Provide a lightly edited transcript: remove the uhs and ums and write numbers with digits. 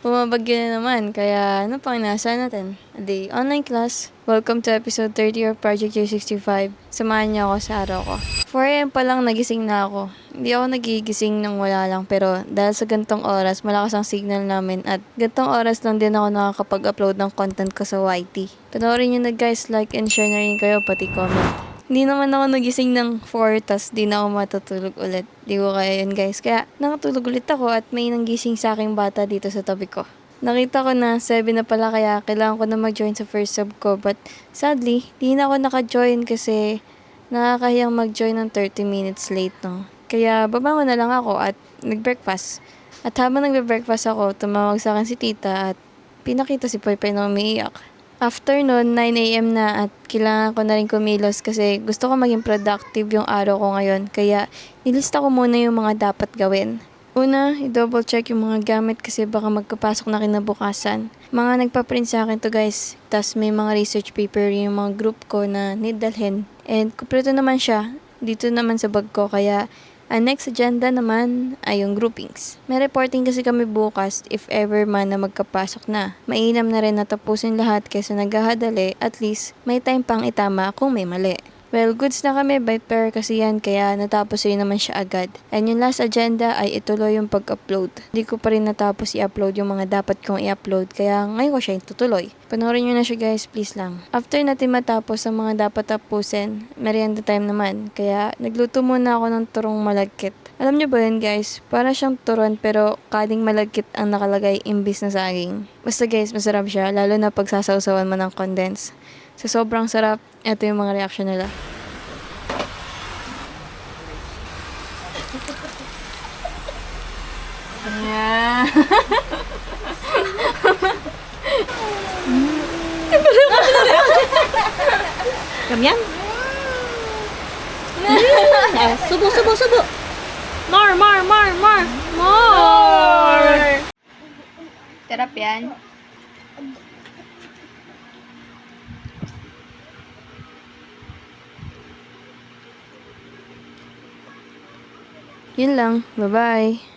Bumabagyo na naman, kaya ano pang inaasahan natin? A day online class. Welcome to episode 30 of Project J65. Samahan niyo ako sa araw ko. 4 AM pa lang nagising na ako. Hindi ako nagigising nang wala lang, pero dahil sa gantong oras, malakas ang signal namin at gantong oras lang din ako nakakapag-upload ng content ko sa YT. Panoorin niyo na guys, like and share na rin kayo, pati comment. Hindi naman ako nagising ng 4, tas di na ako matutulog ulit. Di ko kaya yun guys. Kaya nakatulog ulit ako at may nanggising sa aking bata dito sa tabi ko. Nakita ko na 7 na pala, kaya kailangan ko na mag-join sa first sub ko. But sadly, di na ako naka-join kasi nakakahiyang mag-join ng 30 minutes late, no. Kaya babangon na lang ako at nag-breakfast. At habang nagbe-breakfast ako, tumawag sa akin si tita at pinakita si Poypoy na umiiyak. After nun, 9 AM na at kailangan ko na rin kumilos kasi gusto ko maging productive yung araw ko ngayon. Kaya nilista ko muna yung mga dapat gawin. Una, i-double check yung mga gamit kasi baka magkapasok na kinabukasan. Mga nagpa-print sa akin to guys. Tas may mga research paper yung mga group ko na need dalhin. And kumpleto naman siya. Dito naman sa bag ko, kaya ang next agenda naman ay yung groupings. May reporting kasi kami bukas if ever man na magkapasok na. Mainam na rin na tapusin lahat kaysa naghahadali, at least may time pang itama kung may mali. Well, goods na kami by pair kasi yan, kaya natapos rin naman siya agad. And yung last agenda ay ituloy yung pag-upload. Hindi ko pa rin natapos i-upload yung mga dapat kong i-upload, kaya ngayon ko siya itutuloy. Panoorin nyo na siya guys, please lang. After natin matapos ang mga dapat tapusin, merienda time naman. Kaya nagluto muna ako ng turong malagkit. Alam nyo ba yun guys? Para siyang turon pero kading malagkit ang nakalagay imbis na saging. Basta guys, masarap siya, lalo na pag sasawsawan mo ng condense. Sa sobrang sarap, ito yung mga reaction nila. Yeah. Ganyan? Subo, subo, subo! More, more, more, more! More! Sarap yan. Yun lang. Bye-bye.